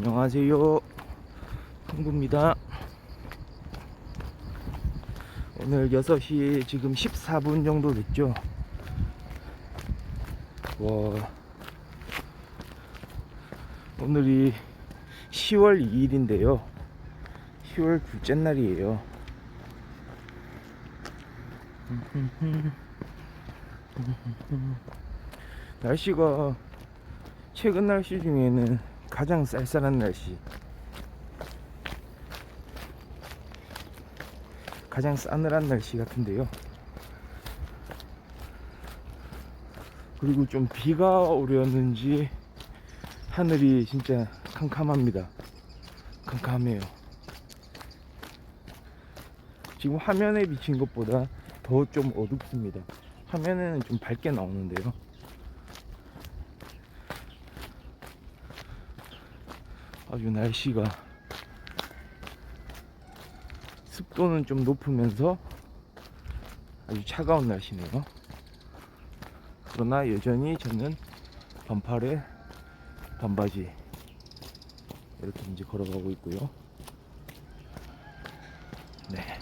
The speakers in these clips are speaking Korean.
안녕하세요, 흥부입니다. 오늘 6시 지금 14분 정도 됐죠. 와, 오늘이 10월 2일인데요 10월 둘째 날이에요. 날씨가 최근 날씨 중에는 가장 쌀쌀한 날씨, 가장 싸늘한 날씨 같은데요. 그리고 좀 비가 오려는지 하늘이 진짜 캄캄합니다. 캄캄해요. 지금 화면에 비친 것보다 더 좀 어둡습니다. 화면에는 좀 밝게 나오는데요. 아주 날씨가 습도는 좀 높으면서 아주 차가운 날씨네요. 그러나 여전히 저는 반팔에 반바지 이렇게 이제 걸어가고 있고요. 네.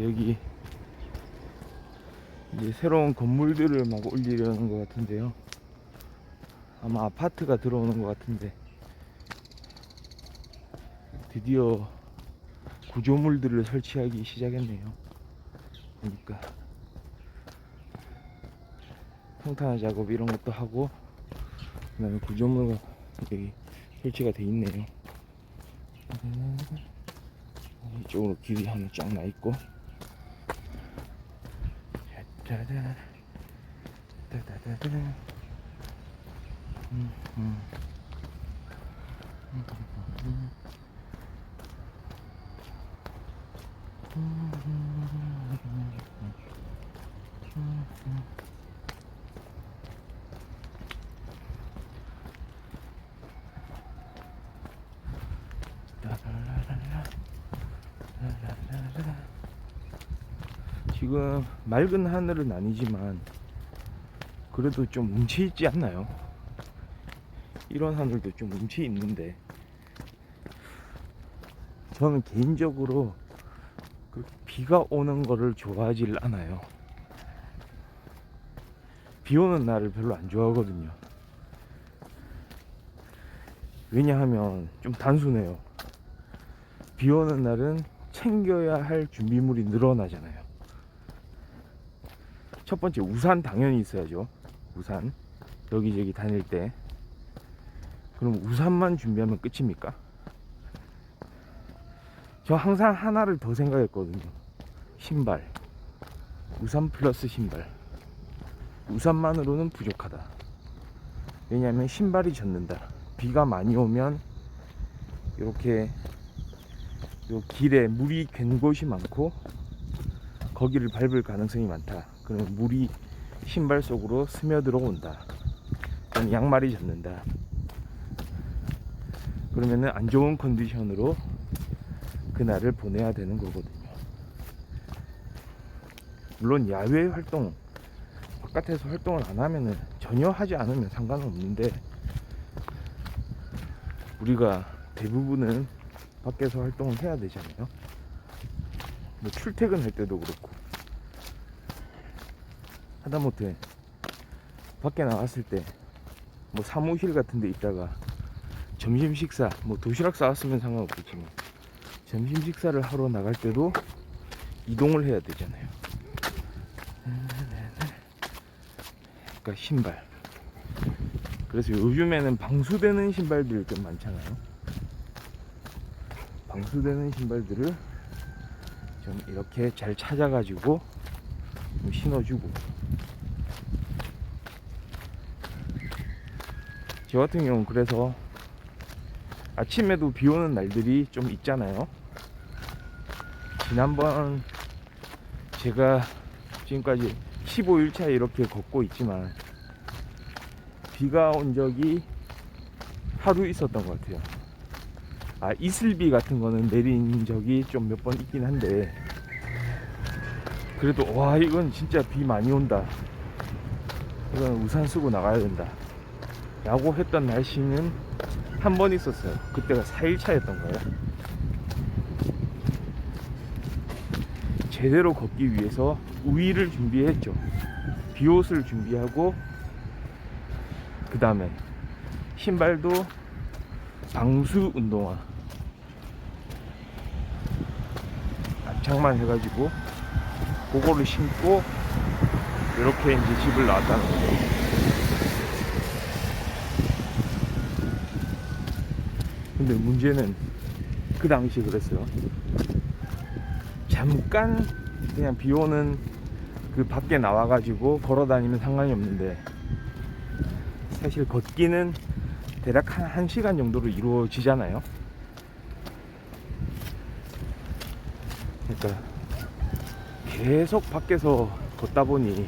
여기 이제 새로운 건물들을 막 올리려는 것 같은데요. 아마 아파트가 들어오는 것 같은데 드디어 구조물들을 설치하기 시작했네요. 그러니까 평탄화 작업 이런 것도 하고, 그 다음에 구조물가 여기 설치가 돼 있네요. 이쪽으로 길이 하나 쫙 나 있고, 짜자잔, 따다다다. 지금 맑은 하늘은 아니지만 그래도 좀 뭉쳐있지 않나요? 이런 하늘도 좀 뭉쳐있는데, 저는 개인적으로 그렇게 비가 오는 거를 좋아하질 않아요. 비 오는 날을 별로 안 좋아하거든요. 왜냐하면 좀 단순해요. 비 오는 날은 챙겨야 할 준비물이 늘어나잖아요. 첫 번째, 우산 당연히 있어야죠. 우산 여기저기 다닐 때. 그럼 우산만 준비하면 끝입니까? 저 항상 하나를 더 생각했거든요. 신발. 우산 플러스 신발. 우산만으로는 부족하다. 왜냐하면 신발이 젖는다. 비가 많이 오면 이렇게 요 길에 물이 갠 곳이 많고 거기를 밟을 가능성이 많다. 그러면 물이 신발 속으로 스며들어 온다. 그럼 양말이 젖는다. 그러면은 안 좋은 컨디션으로 그날을 보내야 되는 거거든요. 물론 야외 활동, 바깥에서 활동을 안 하면은, 전혀 하지 않으면 상관은 없는데, 우리가 대부분은 밖에서 활동을 해야 되잖아요. 뭐 출퇴근할 때도 그렇고, 하다못해 밖에 나갔을 때 뭐 사무실 같은 데 있다가 점심 식사, 뭐 도시락 싸왔으면 상관없겠지만 점심 식사를 하러 나갈 때도 이동을 해야 되잖아요. 그러니까 신발. 그래서 요즘에는 방수되는 신발들이 좀 많잖아요. 방수되는 신발들을 좀 이렇게 잘 찾아가지고 좀 신어주고. 저 같은 경우는 그래서 아침에도 비 오는 날들이 좀 있잖아요. 지난번 제가 지금까지 15일차 이렇게 걷고 있지만 비가 온 적이 하루 있었던 것 같아요. 이슬비 같은 거는 내린 적이 좀 몇 번 있긴 한데, 그래도 와 이건 진짜 비 많이 온다, 이건 우산 쓰고 나가야 된다 라고 했던 날씨는 한 번 있었어요. 그때가 4일차였던 거예요. 제대로 걷기 위해서 우위를 준비했죠. 비옷을 준비하고, 그 다음에 신발도 방수 운동화 장만 해가지고 그거를 신고 이렇게 이제 집을 나왔다는 거죠. 근데 문제는 그 당시에 그랬어요. 잠깐 그냥 비 오는 그 밖에 나와가지고 걸어 다니면 상관이 없는데, 사실 걷기는 대략 한 1시간 정도로 이루어지잖아요. 그러니까 계속 밖에서 걷다 보니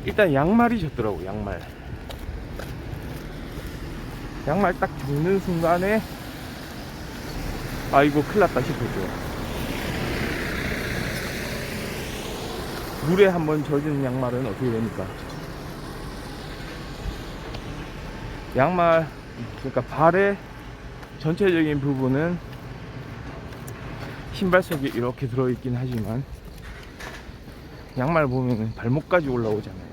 일단 양말이 젖더라고. 양말 딱 젖는 순간에 이거 큰일 났다 싶었죠. 물에 한번 젖은 양말은 어떻게 됩니까? 양말, 그러니까 발의 전체적인 부분은 신발 속에 이렇게 들어있긴 하지만 양말 보면 발목까지 올라오잖아요.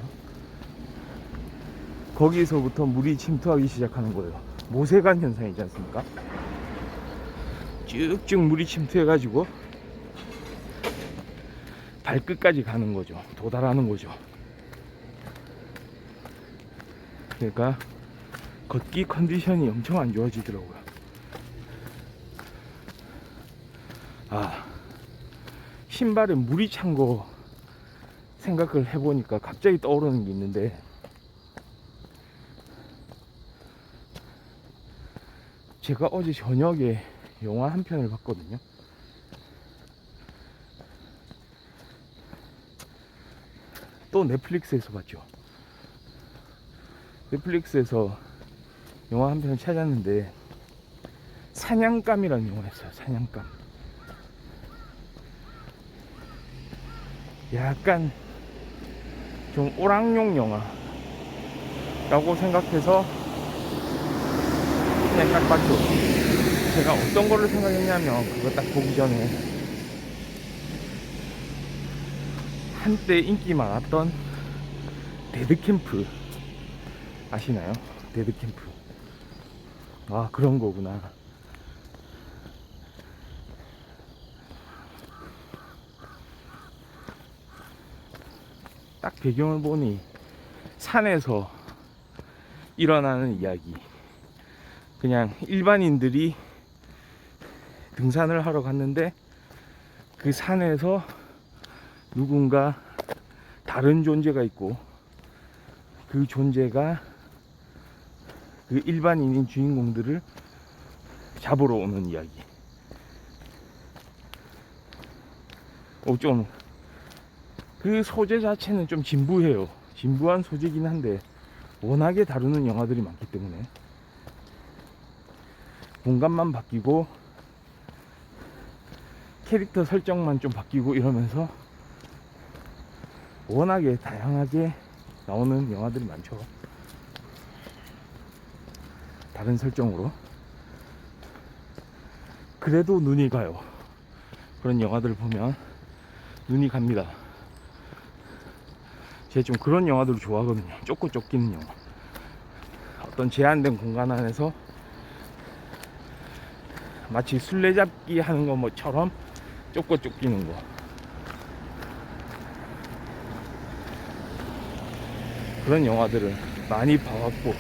거기서부터 물이 침투하기 시작하는 거예요. 모세관 현상이지 않습니까? 쭉쭉 물이 침투해가지고 발끝까지 가는 거죠. 도달하는 거죠. 그러니까 걷기 컨디션이 엄청 안 좋아지더라고요. 신발에 물이 찬 거 생각을 해보니까 갑자기 떠오르는 게 있는데, 제가 어제 저녁에 영화 한 편을 봤거든요. 또 넷플릭스에서 봤죠. 넷플릭스에서 영화 한 편을 찾았는데, 사냥감이라는 영화였어요. 사냥감. 약간 좀 오락용 영화라고 생각해서 그냥 딱 봤죠. 제가 어떤 거를 생각했냐면, 그거 딱 보기 전에 한때 인기 많았던 데드캠프 아시나요? 데드캠프. 그런 거구나. 딱 배경을 보니 산에서 일어나는 이야기. 그냥 일반인들이 등산을 하러 갔는데 그 산에서 누군가 다른 존재가 있고, 그 존재가 그 일반인인 주인공들을 잡으러 오는 이야기. 좀 그 소재 자체는 좀 진부해요. 진부한 소재긴 한데 워낙에 다루는 영화들이 많기 때문에 공간만 바뀌고 캐릭터 설정만 좀 바뀌고 이러면서 워낙에 다양하게 나오는 영화들이 많죠. 다른 설정으로. 그래도 눈이 가요. 그런 영화들을 보면 눈이 갑니다. 제가 좀 그런 영화들을 좋아하거든요. 쫓고 쫓기는 영화. 어떤 제한된 공간 안에서 마치 술래잡기 하는 것처럼 쫓고 쫓기는 거. 그런 영화들을 많이 봐왔고,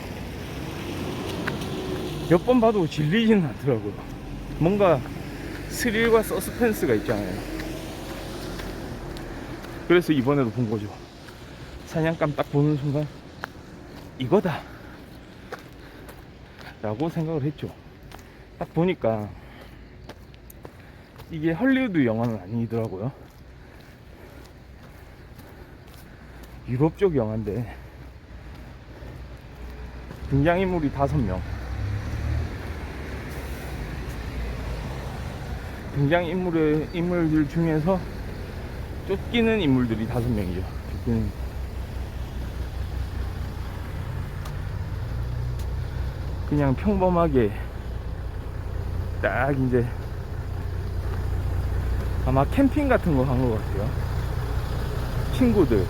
몇 번 봐도 질리지는 않더라고요. 뭔가 스릴과 서스펜스가 있잖아요. 그래서 이번에도 본 거죠. 사냥감 딱 보는 순간 이거다 라고 생각을 했죠. 딱 보니까 이게 헐리우드 영화는 아니더라고요. 유럽 쪽 영화인데 등장인물이 5명. 인물들 중에서 쫓기는 인물들이 5명이죠. 쫓기는. 그냥 평범하게 딱 이제 아마 캠핑 같은 거 한 것 같아요. 친구들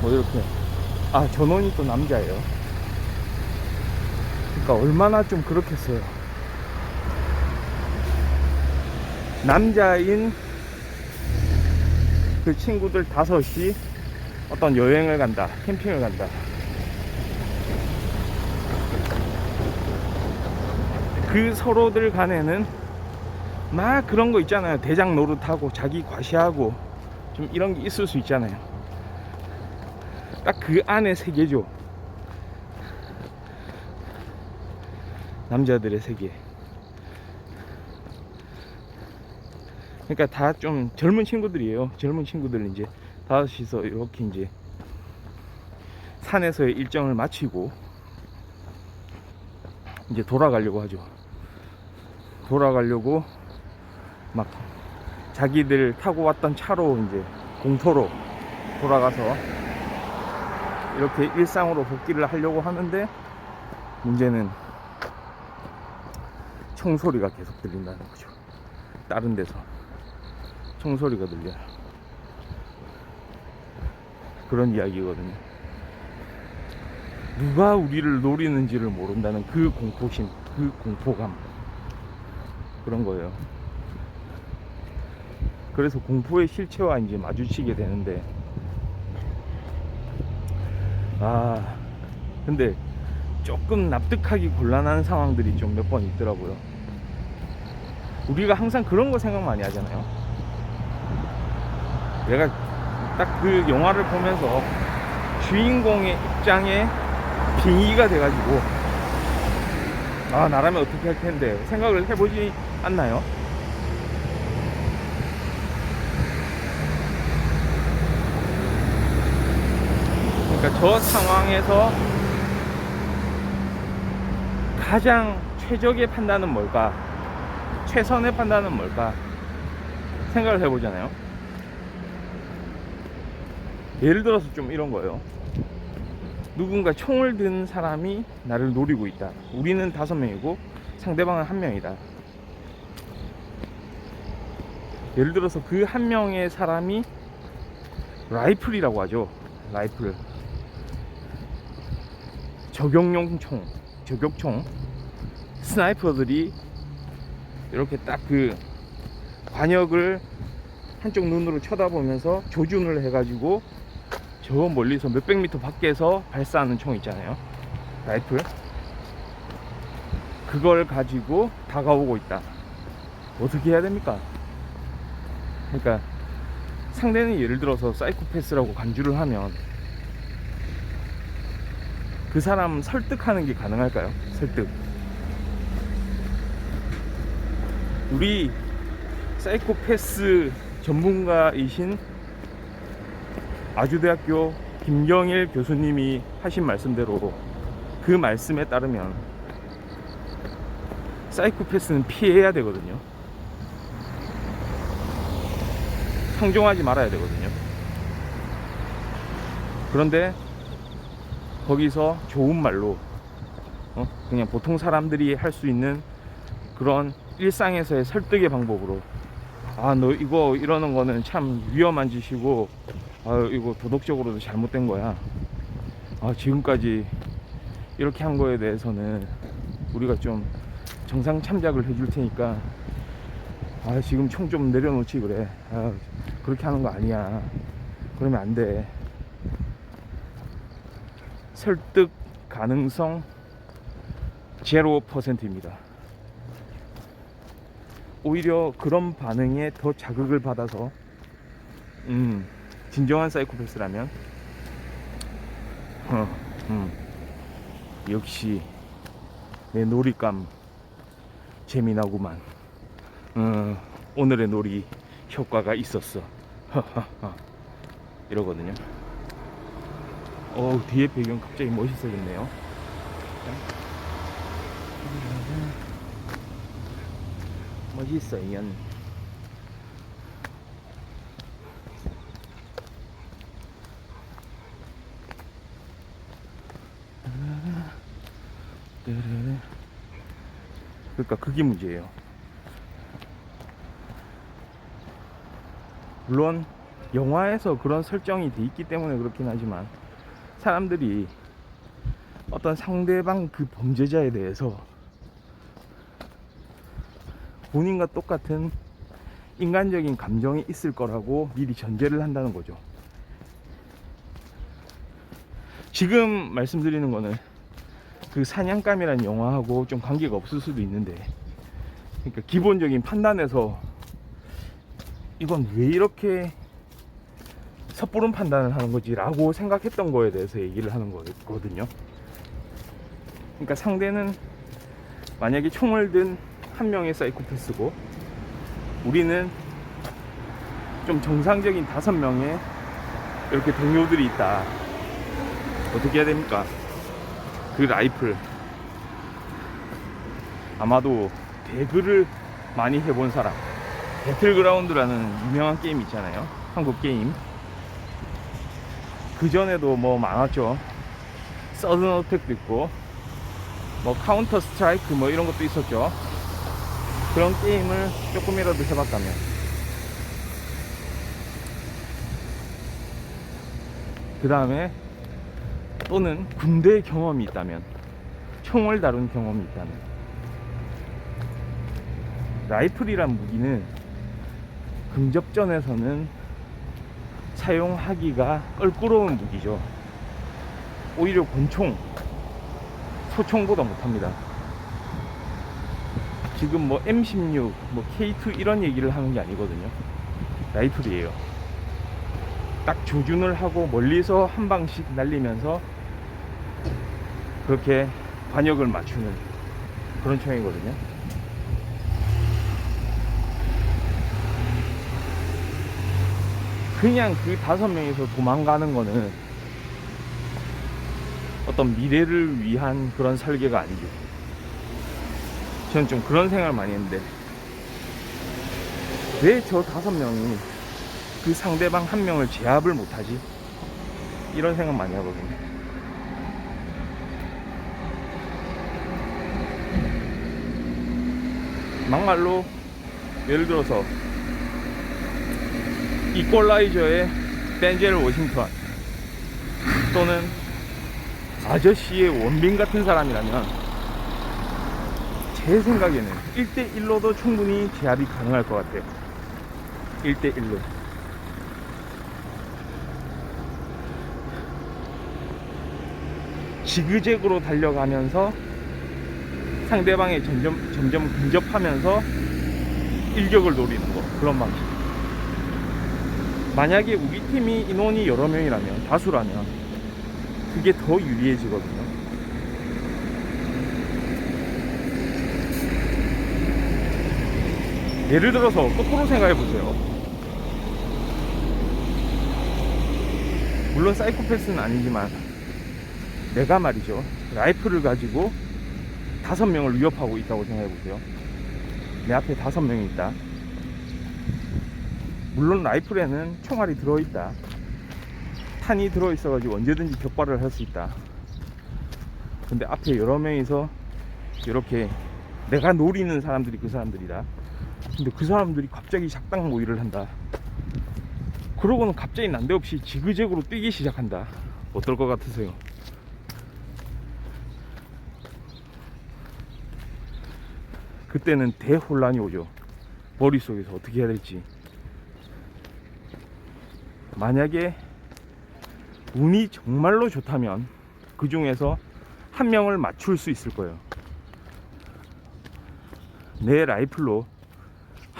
뭐 이렇게. 전원이 또 남자예요. 그러니까 얼마나 좀 그렇겠어요. 남자인 그 친구들 5이 어떤 여행을 간다, 캠핑을 간다. 그 서로들 간에는 막 그런 거 있잖아요. 대장 노릇하고 자기 과시하고 좀 이런 게 있을 수 있잖아요. 딱 그 안에 세계죠. 남자들의 세계. 그러니까 다 좀 젊은 친구들이에요. 젊은 친구들 이제 5이서 이렇게 이제 산에서의 일정을 마치고 이제 돌아가려고 하죠. 돌아가려고 막 자기들 타고 왔던 차로 이제 공터로 돌아가서 이렇게 일상으로 복귀를 하려고 하는데, 문제는 총소리가 계속 들린다는 거죠. 다른 데서 총소리가 들려요. 그런 이야기거든요. 누가 우리를 노리는지를 모른다는 그 공포심, 그 공포감, 그런 거예요. 그래서 공포의 실체와 이제 마주치게 되는데, 근데 조금 납득하기 곤란한 상황들이 좀 몇 번 있더라고요. 우리가 항상 그런 거 생각 많이 하잖아요. 내가 딱 그 영화를 보면서 주인공의 입장에 빙의가 돼가지고 나라면 어떻게 할 텐데 생각을 해보지 않나요? 그러니까 저 상황에서 가장 최적의 판단은 뭘까? 최선의 판단은 뭘까? 생각을 해보잖아요. 예를 들어서 좀 이런 거예요. 누군가 총을 든 사람이 나를 노리고 있다. 우리는 5명이고 상대방은 1명이다. 예를 들어서 그 1명의 사람이 라이플이라고 하죠. 라이플. 저격용 총, 저격총. 스나이퍼들이 이렇게 딱 그 관역을 한쪽 눈으로 쳐다보면서 조준을 해가지고 저 멀리서 몇백 미터 밖에서 발사하는 총 있잖아요. 라이플. 그걸 가지고 다가오고 있다. 어떻게 해야 됩니까? 그러니까 상대는 예를 들어서 사이코패스라고 간주를 하면 그 사람 설득하는 게 가능할까요? 설득. 우리 사이코패스 전문가이신 아주대학교 김경일 교수님이 하신 말씀대로, 그 말씀에 따르면 사이코패스는 피해야 되거든요. 상종하지 말아야 되거든요. 그런데 거기서 좋은 말로 그냥 보통 사람들이 할 수 있는 그런 일상에서의 설득의 방법으로, 너 이거 이러는 거는 참 위험한 짓이고, 이거 도덕적으로도 잘못된 거야. 지금까지 이렇게 한 거에 대해서는 우리가 좀 정상 참작을 해줄 테니까 지금 총 좀 내려놓지 그래. 그렇게 하는 거 아니야. 그러면 안 돼. 설득 가능성 0%입니다. 오히려 그런 반응에 더 자극을 받아서 진정한 사이코패스라면 역시 내 놀잇감 재미나구만. 오늘의 놀이 효과가 있었어. 이러거든요. 뒤에 배경 갑자기 멋있어졌네요. 멋있어요. 그러니까 그게 문제예요. 물론 영화에서 그런 설정이 돼 있기 때문에 그렇긴 하지만 사람들이 어떤 상대방 그 범죄자에 대해서 본인과 똑같은 인간적인 감정이 있을 거라고 미리 전제를 한다는 거죠. 지금 말씀드리는 거는 그 사냥감이라는 영화하고 좀 관계가 없을 수도 있는데, 그러니까 기본적인 판단에서 이건 왜 이렇게 섣부른 판단을 하는 거지 라고 생각했던 거에 대해서 얘기를 하는 거거든요. 그러니까 상대는 만약에 총을 든 한 명의 사이코패스고 우리는 좀 정상적인 5명의 이렇게 동료들이 있다. 어떻게 해야 됩니까? 그 라이플, 아마도 배그를 많이 해본 사람, 배틀그라운드라는 유명한 게임 있잖아요. 한국 게임. 그전에도 뭐 많았죠. 서든 어택도 있고 뭐 카운터 스트라이크 뭐 이런 것도 있었죠. 그런 게임을 조금이라도 해봤다면, 그 다음에 또는 군대 경험이 있다면, 총을 다룬 경험이 있다면, 라이플이란 무기는 근접전에서는 사용하기가 껄끄러운 무기죠. 오히려 권총, 소총보다 못합니다. 지금 뭐 M16, 뭐 K2 이런 얘기를 하는 게 아니거든요. 라이플이에요. 딱 조준을 하고 멀리서 한 방씩 날리면서 그렇게 반역을 맞추는 그런 총이거든요. 그냥 그 5명이서 도망가는 거는 어떤 미래를 위한 그런 설계가 아니죠. 저는 좀 그런 생각을 많이 했는데, 왜 저 5명이 그 상대방 1명을 제압을 못하지? 이런 생각 많이 하거든요. 막말로 예를 들어서 이퀄라이저의 덴젤 워싱턴 또는 아저씨의 원빈 같은 사람이라면 제 생각에는 1대1로도 충분히 제압이 가능할 것 같아요. 1대1로. 지그재그로 달려가면서 상대방에 점점 근접하면서 일격을 노리는 거, 그런 방식. 만약에 우리 팀이 인원이 여러 명이라면, 다수라면 그게 더 유리해지거든요. 예를 들어서 거꾸로 생각해 보세요. 물론 사이코패스는 아니지만 내가 말이죠, 라이플을 가지고 5명을 위협하고 있다고 생각해 보세요. 내 앞에 5명이 있다. 물론 라이플에는 총알이 들어있다. 탄이 들어있어가지고 언제든지 격발을 할 수 있다. 근데 앞에 여러 명이서 이렇게 내가 노리는 사람들이 그 사람들이다. 근데 그 사람들이 갑자기 작당 모의를 한다. 그러고는 갑자기 난데없이 지그재그로 뛰기 시작한다. 어떨 것 같으세요? 그때는 대혼란이 오죠. 머릿속에서 어떻게 해야 될지. 만약에 운이 정말로 좋다면 그 중에서 1명을 맞출 수 있을 거예요. 내 라이플로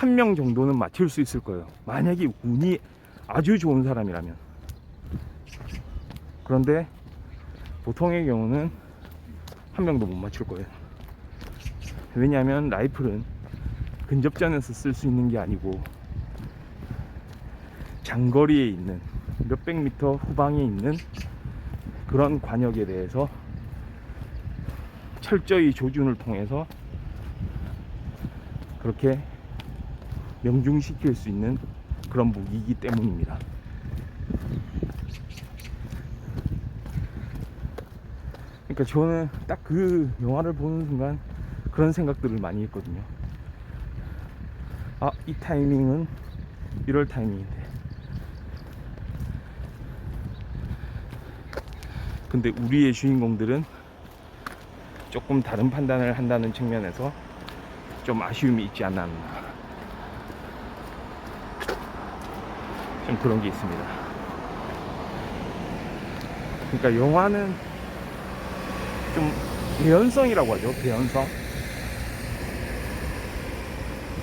1명 정도는 맞출 수 있을 거예요. 만약에 운이 아주 좋은 사람이라면. 그런데 보통의 경우는 1명도 못 맞출 거예요. 왜냐하면 라이플은 근접전에서 쓸 수 있는 게 아니고 장거리에 있는 몇백 미터 후방에 있는 그런 관역에 대해서 철저히 조준을 통해서 그렇게 명중시킬 수 있는 그런 무기이기 때문입니다. 그러니까 저는 딱 그 영화를 보는 순간 그런 생각들을 많이 했거든요. 아, 이 타이밍은 이럴 타이밍인데, 근데 우리의 주인공들은 조금 다른 판단을 한다는 측면에서 좀 아쉬움이 있지 않나, 좀 그런 게 있습니다. 그러니까 영화는 좀 개연성이라고 하죠. 개연성.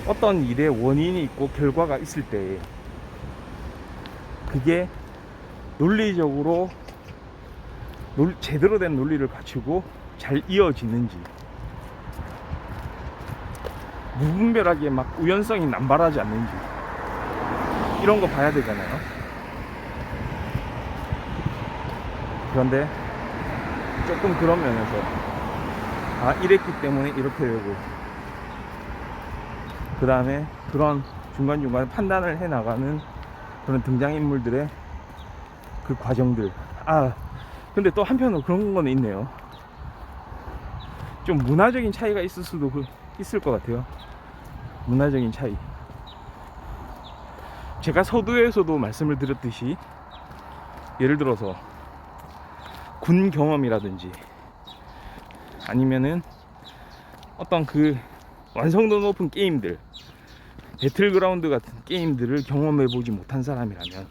어떤 일의 원인이 있고 결과가 있을 때 그게 논리적으로 제대로 된 논리를 갖추고 잘 이어지는지, 무분별하게 막 우연성이 남발하지 않는지, 이런 거 봐야 되잖아요. 그런데 조금 그런 면에서 아, 이랬기 때문에 이렇게 되고, 그 다음에 그런 중간중간 판단을 해나가는 그런 등장인물들의 그 과정들. 아, 근데 또 한편으로 그런 거는 있네요. 좀 문화적인 차이가 있을 수도 있을 것 같아요. 문화적인 차이. 제가 서두에서도 말씀을 드렸듯이, 예를 들어서 군 경험이라든지 아니면은 어떤 그 완성도 높은 게임들, 배틀그라운드 같은 게임들을 경험해보지 못한 사람이라면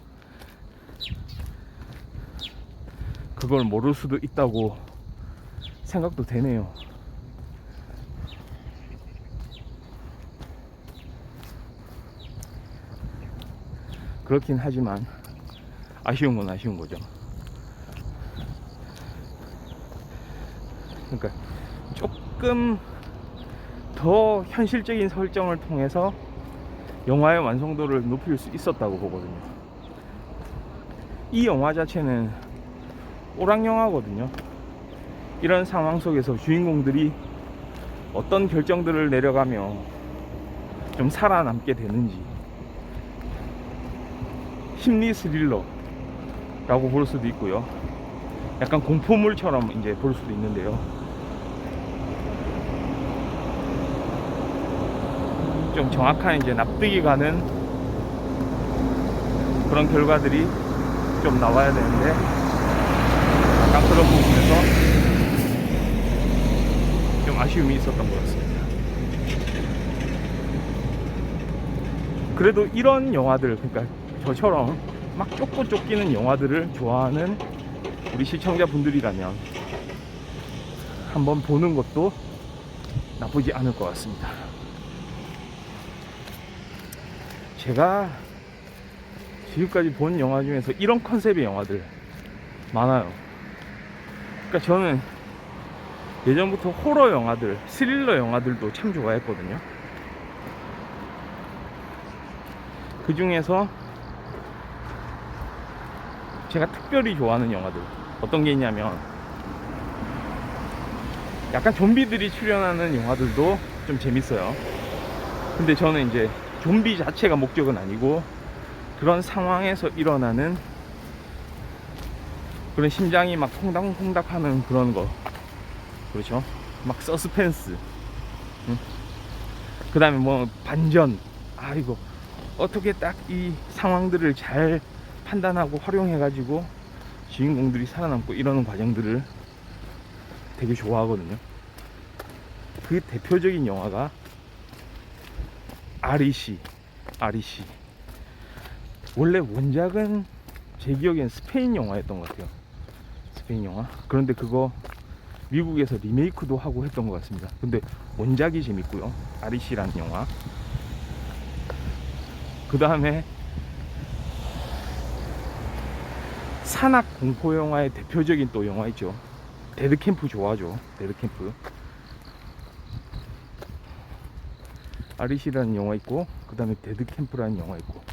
그걸 모를 수도 있다고 생각도 되네요. 그렇긴 하지만 아쉬운 건 아쉬운 거죠. 그러니까 조금 더 현실적인 설정을 통해서 영화의 완성도를 높일 수 있었다고 보거든요. 이 영화 자체는 오락영화거든요. 이런 상황 속에서 주인공들이 어떤 결정들을 내려가며 좀 살아남게 되는지, 심리 스릴러라고 볼 수도 있고요. 약간 공포물처럼 이제 볼 수도 있는데요. 좀 정확한 이제 납득이 가는 그런 결과들이 좀 나와야 되는데, 약간 그런 부분에서 좀 아쉬움이 있었던 것 같습니다. 그래도 이런 영화들, 그러니까 저처럼 막 쫓고 쫓기는 영화들을 좋아하는 우리 시청자분들이라면 한번 보는 것도 나쁘지 않을 것 같습니다. 제가 지금까지 본 영화 중에서 이런 컨셉의 영화들 많아요. 그러니까 저는 예전부터 호러 영화들, 스릴러 영화들도 참 좋아했거든요. 그 중에서 제가 특별히 좋아하는 영화들 어떤 게 있냐면, 약간 좀비들이 출연하는 영화들도 좀 재밌어요. 근데 저는 이제 좀비 자체가 목적은 아니고 그런 상황에서 일어나는 그런 심장이 막 콩닥콩닥 하는 그런 거, 그렇죠? 막 서스펜스, 응? 그 다음에 뭐 반전, 아 이거 어떻게 딱 이 상황들을 잘 판단하고 활용해 가지고 주인공들이 살아남고 이러는 과정들을 되게 좋아하거든요. 그 대표적인 영화가 REC. 원래 원작은 제 기억엔 스페인 영화였던 것 같아요. 스페인 영화. 그런데 그거 미국에서 리메이크도 하고 했던 것 같습니다. 근데 원작이 재밌고요. REC라는 영화. 그 다음에 산악 공포 영화의 대표적인 또 영화 있죠. 데드캠프 좋아하죠. 데드캠프. REC라는 영화 있고, 그 다음에 데드캠프라는 영화 있고.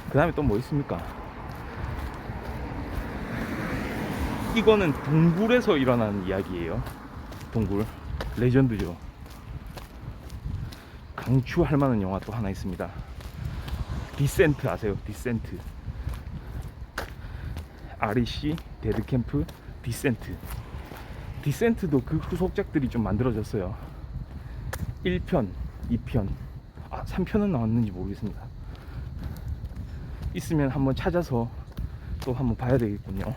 그 다음에 또 뭐 있습니까? 이거는 동굴에서 일어나는 이야기예요. 동굴 레전드죠. 강추할 만한 영화 또 하나 있습니다. 디센트 아세요? 디센트. REC 데드캠프 디센트. 디센트도 그 후속작들이 좀 만들어졌어요. 1편, 2편, 3편은 나왔는지 모르겠습니다. 있으면 한번 찾아서 또 한번 봐야 되겠군요.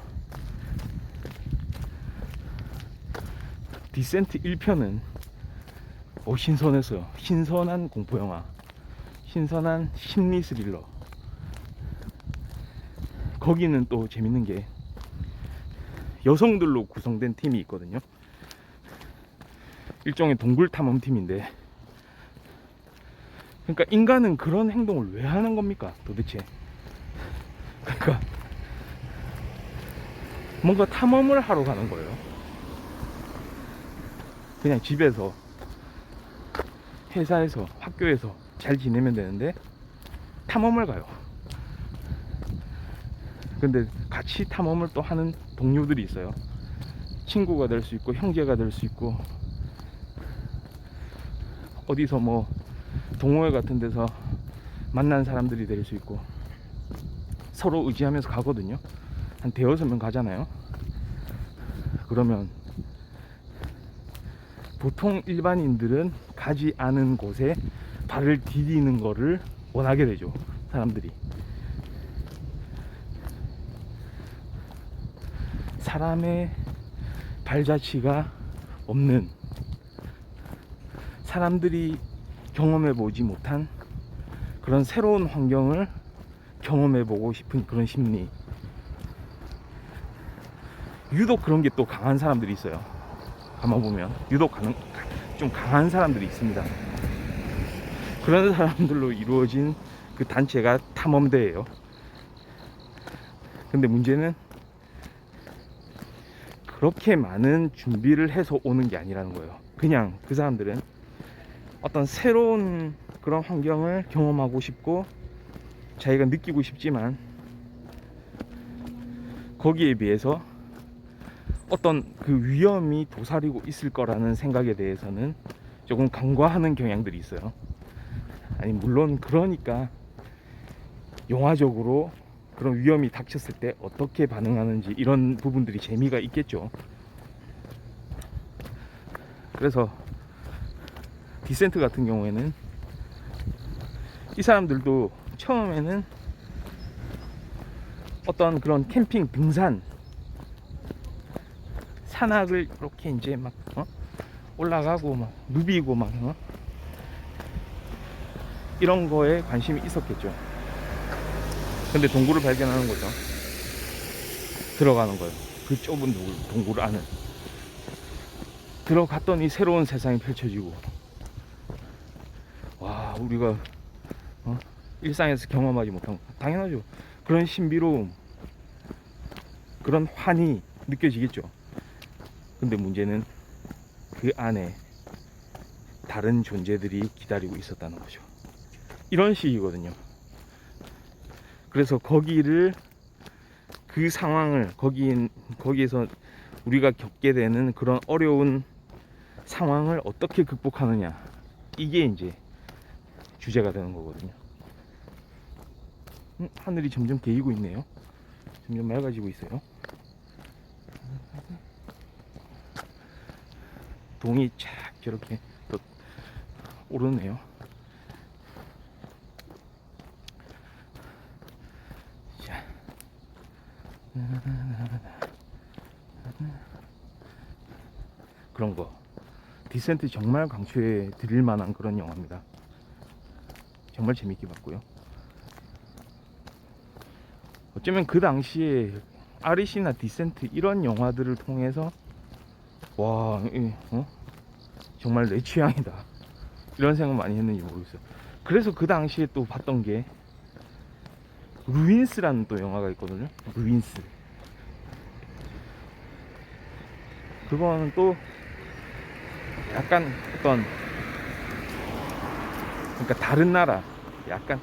디센트 1편은 신선했어요. 신선한 공포영화, 신선한 심리 스릴러. 거기는 또 재밌는 게 여성들로 구성된 팀이 있거든요. 일종의 동굴 탐험팀인데, 그러니까 인간은 그런 행동을 왜 하는 겁니까 도대체? 그러니까 뭔가 탐험을 하러 가는 거예요. 그냥 집에서, 회사에서, 학교에서 잘 지내면 되는데 탐험을 가요. 근데 같이 탐험을 또 하는 동료들이 있어요. 친구가 될 수 있고 형제가 될 수 있고, 어디서 뭐 동호회 같은 데서 만난 사람들이 될 수 있고, 서로 의지하면서 가거든요. 한 대여섯 명 가잖아요. 그러면 보통 일반인들은 가지 않은 곳에 발을 디디는 거를 원하게 되죠, 사람들이. 사람의 발자취가 없는, 사람들이 경험해보지 못한 그런 새로운 환경을 경험해보고 싶은 그런 심리. 유독 그런 게 또 강한 사람들이 있어요. 가만 보면 유독 좀 강한 사람들이 있습니다. 그런 사람들로 이루어진 그 단체가 탐험대예요. 근데 문제는 그렇게 많은 준비를 해서 오는 게 아니라는 거예요. 그냥 그 사람들은 어떤 새로운 그런 환경을 경험하고 싶고 자기가 느끼고 싶지만, 거기에 비해서 어떤 그 위험이 도사리고 있을 거라는 생각에 대해서는 조금 간과하는 경향들이 있어요. 아니 물론 그러니까 영화적으로 그런 위험이 닥쳤을 때 어떻게 반응하는지 이런 부분들이 재미가 있겠죠. 그래서 디센트 같은 경우에는 이 사람들도 처음에는 어떤 그런 캠핑, 등산, 산악을 이렇게 이제 막 올라가고 막 누비고 막 이런 거에 관심이 있었겠죠. 근데 동굴을 발견하는 거죠. 들어가는 거예요. 그 좁은 동굴 안을 들어갔더니 새로운 세상이 펼쳐지고, 와, 우리가 일상에서 경험하지 못한, 당연하죠, 그런 신비로움, 그런 환희 느껴지겠죠. 근데 문제는 그 안에 다른 존재들이 기다리고 있었다는 거죠. 이런 식이거든요. 그래서 거기를, 그 상황을, 거기에서 우리가 겪게 되는 그런 어려운 상황을 어떻게 극복하느냐, 이게 이제 주제가 되는 거거든요. 하늘이 점점 개이고 있네요. 점점 맑아지고 있어요. 동이 쫙 저렇게 또 오르네요. 자, 그런 거 디센트 정말 강추해 드릴 만한 그런 영화입니다. 정말 재밌게 봤고요. 어쩌면 그 당시에 REC나 디센트 이런 영화들을 통해서 와, 정말 내 취향이다 이런 생각 많이 했는지 모르겠어요. 그래서 그 당시에 또 봤던 게 루인스라는 또 영화가 있거든요. 루인스. 그거는 또 약간 어떤, 그러니까 다른 나라, 약간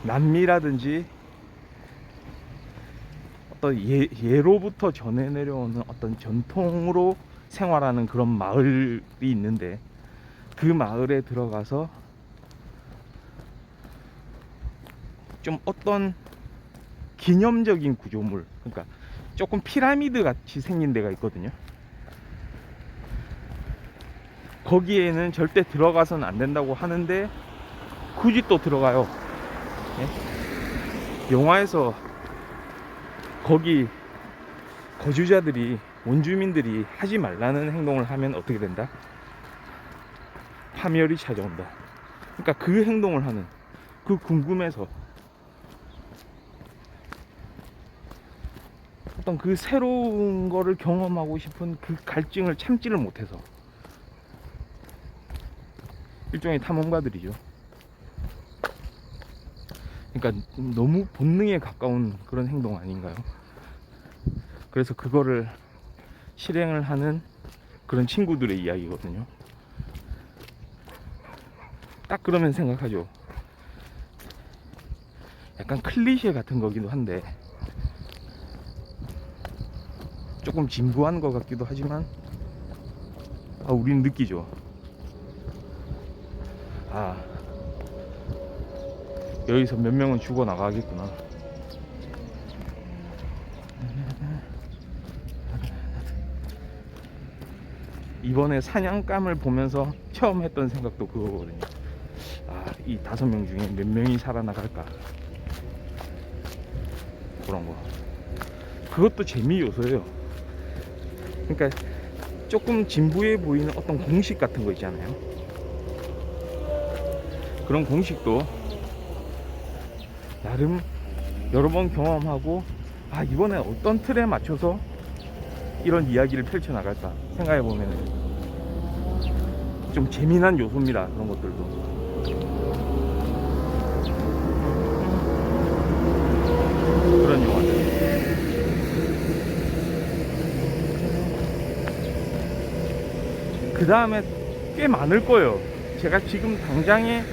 남미라든지 어떤 예로부터 전해 내려오는 어떤 전통으로 생활하는 그런 마을이 있는데, 그 마을에 들어가서 좀 어떤 기념적인 구조물, 그러니까 조금 피라미드 같이 생긴 데가 있거든요. 거기에는 절대 들어가서는 안 된다고 하는데 굳이 또 들어가요. 예? 영화에서 거기 거주자들이, 원주민들이 하지 말라는 행동을 하면 어떻게 된다? 파멸이 찾아온다. 그러니까 그 행동을 하는, 그 궁금해서 어떤 그 새로운 거를 경험하고 싶은 그 갈증을 참지를 못해서, 일종의 탐험가들이죠. 그러니까 너무 본능에 가까운 그런 행동 아닌가요? 그래서 그거를 실행을 하는 그런 친구들의 이야기거든요. 딱 그러면 생각하죠. 약간 클리셰 같은 거기도 한데 조금 진부한 것 같기도 하지만, 우리는 느끼죠. 여기서 몇 명은 죽어 나가겠구나. 이번에 사냥감을 보면서 처음 했던 생각도 그거거든요. 이 5명 중에 몇 명이 살아나갈까, 그런 거. 그것도 재미 요소예요. 그러니까 조금 진부해 보이는 어떤 공식 같은 거 있잖아요. 그런 공식도 나름 여러 번 경험하고, 이번에 어떤 틀에 맞춰서 이런 이야기를 펼쳐나갈까 생각해보면 좀 재미난 요소입니다. 그런 것들도. 그런 영화들. 그 다음에 꽤 많을 거예요. 제가 지금 당장에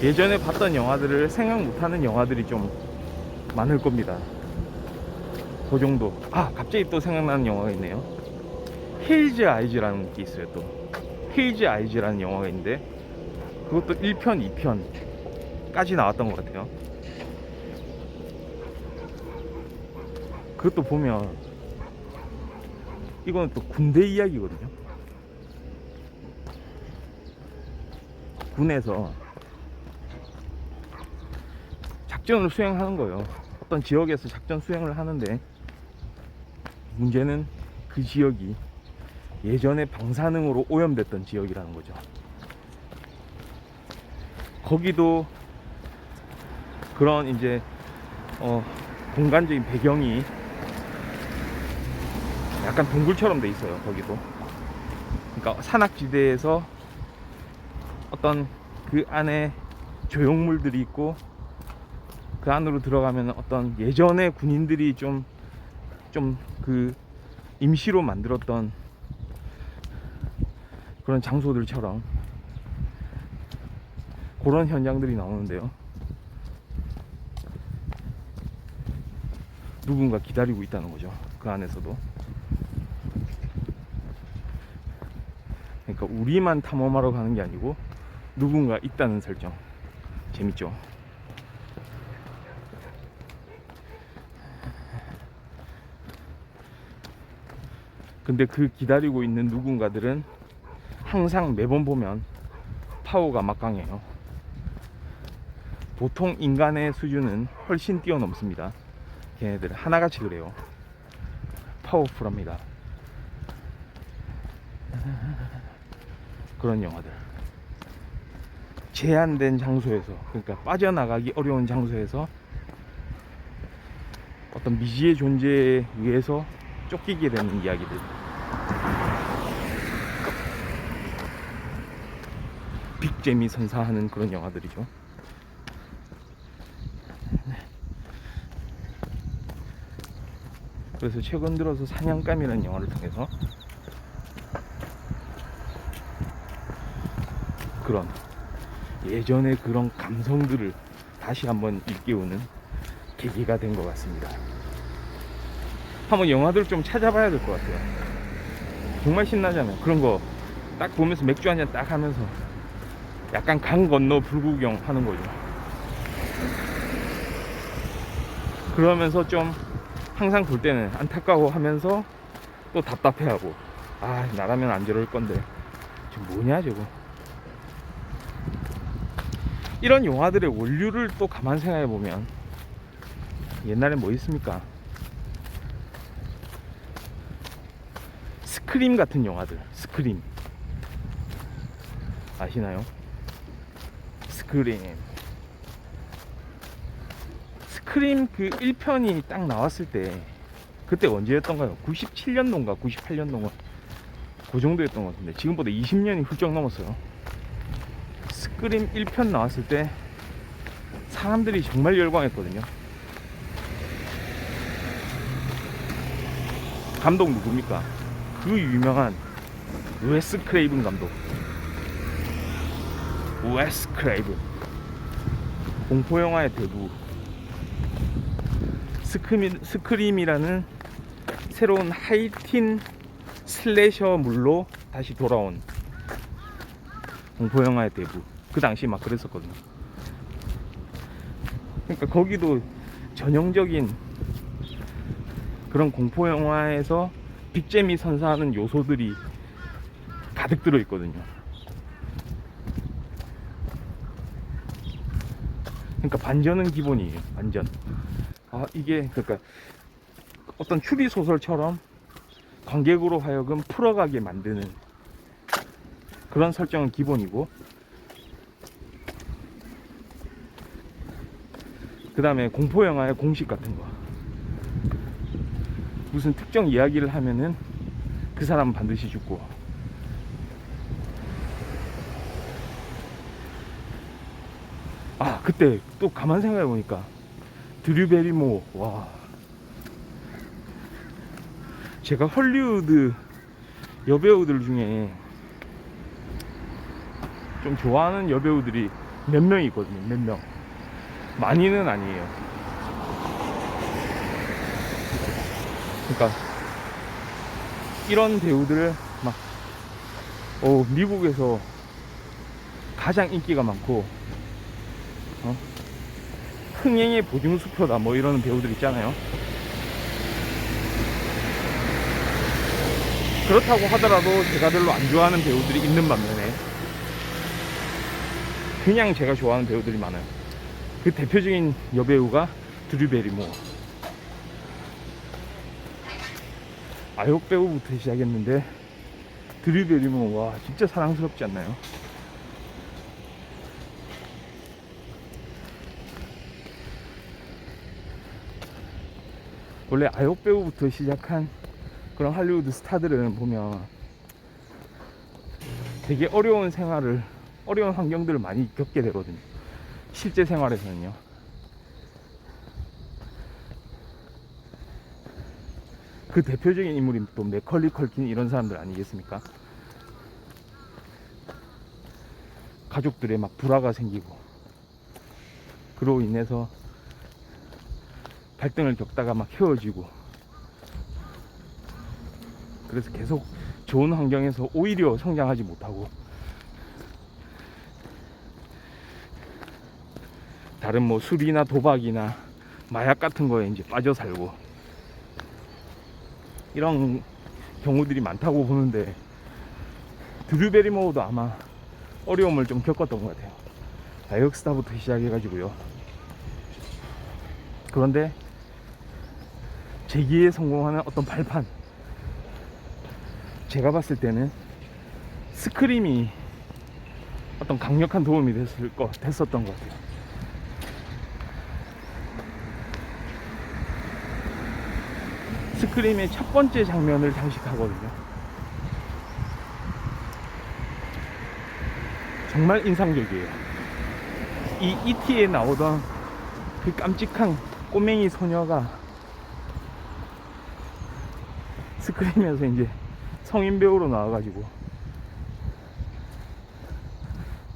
예전에 봤던 영화들을 생각 못하는 영화들이 좀 많을 겁니다. 그 정도. 갑자기 또 생각나는 영화가 있네요. 헤이즈 아이즈라는 게 있어요. 또 헤이즈 아이즈라는 영화가 있는데, 그것도 1편, 2편까지 나왔던 것 같아요. 그것도 보면 이거는 또 군대 이야기거든요. 군에서 작전을 수행하는 거예요. 어떤 지역에서 작전 수행을 하는데, 문제는 그 지역이 예전에 방사능으로 오염됐던 지역이라는 거죠. 거기도 그런 이제 공간적인 배경이 약간 동굴처럼 돼 있어요. 거기도. 그러니까 산악지대에서 어떤 그 안에 조형물들이 있고, 그 안으로 들어가면 어떤 예전에 군인들이 좀 그 임시로 만들었던 그런 장소들처럼 그런 현장들이 나오는데요. 누군가 기다리고 있다는 거죠. 그 안에서도. 그러니까 우리만 탐험하러 가는 게 아니고 누군가 있다는 설정. 재밌죠. 근데 그 기다리고 있는 누군가들은 항상 매번 보면 파워가 막강해요. 보통 인간의 수준은 훨씬 뛰어넘습니다. 걔네들 하나같이 그래요. 파워풀합니다. 그런 영화들. 제한된 장소에서, 그러니까 빠져나가기 어려운 장소에서 어떤 미지의 존재에 의해서 쫓기게 되는 이야기들. 빅잼이 선사하는 그런 영화들이죠. 그래서 최근 들어서 사냥감이라는 영화를 통해서 그런 예전의 그런 감성들을 다시 한번 일깨우는 계기가 된 것 같습니다. 한번 영화들 좀 찾아봐야 될 것 같아요. 정말 신나잖아요. 그런 거 딱 보면서 맥주 한잔 딱 하면서 약간 강 건너 불구경 하는 거죠. 그러면서 좀 항상 볼 때는 안타까워 하면서 또 답답해하고, 아 나라면 안 저럴 건데 지금 뭐냐 저거. 이런 영화들의 원류를 또 가만 생각해 보면 옛날에 뭐 있습니까? 스크림 같은 영화들. 스크림 아시나요? 스크림 그 1편이 딱 나왔을 때 그때 언제였던가요? 97년도인가 98년도인가 그 정도였던 것 같은데 지금보다 20년이 훌쩍 넘었어요. 스크림 1편 나왔을 때 사람들이 정말 열광했거든요. 감독 누굽니까? 그 유명한 웨스 크레이븐 감독. 웨스 크레이븐. 공포영화의 대부. 스크림이라는 새로운 하이틴 슬래셔물로 다시 돌아온 공포영화의 대부. 그 당시 막 그랬었거든요. 그러니까 거기도 전형적인 그런 공포영화에서 빅재미 선사하는 요소들이 가득 들어있거든요. 그러니까 반전은 기본이에요. 반전. 아 이게 그러니까 어떤 추리 소설처럼 관객으로 하여금 풀어가게 만드는 그런 설정은 기본이고, 그 다음에 공포영화의 공식 같은 거. 무슨 특정 이야기를 하면은 그 사람은 반드시 죽고, 아 그때 또 가만 생각해 보니까 드류 베리모, 와 제가 헐리우드 여배우들 중에 좀 좋아하는 여배우들이 몇 명 있거든요. 몇 명. 많이는 아니에요. 그러니까 이런 배우들을 막 미국에서 가장 인기가 많고 흥행의 보증수표다 뭐 이러는 배우들 있잖아요. 그렇다고 하더라도 제가 별로 안 좋아하는 배우들이 있는 반면에 그냥 제가 좋아하는 배우들이 많아요. 그 대표적인 여배우가 드류 베리모어. 아역 배우부터 시작했는데 드류 베리모어, 와 진짜 사랑스럽지 않나요? 원래 아역 배우부터 시작한 그런 할리우드 스타들을 보면 되게 어려운 환경들을 많이 겪게 되거든요. 실제 생활에서는요. 그 대표적인 인물이 또 맥컬리 컬킨 이런 사람들 아니겠습니까? 가족들의 막 불화가 생기고, 그로 인해서 갈등을 겪다가 막 헤어지고, 그래서 계속 좋은 환경에서 오히려 성장하지 못하고 다른 뭐 술이나 도박이나 마약 같은 거에 이제 빠져 살고 이런 경우들이 많다고 보는데, 드류 베리모어도 아마 어려움을 좀 겪었던 것 같아요. 아역스타부터 시작해가지고요. 그런데 재기에 성공하는 어떤 발판, 제가 봤을 때는 스크림이 어떤 강력한 도움이 됐었던 것 같아요. 스크림의 첫 번째 장면을 장식하거든요. 정말 인상적이에요. 이 E.T.에 나오던 그 깜찍한 꼬맹이 소녀가 스크림에서 이제 성인 배우로 나와가지고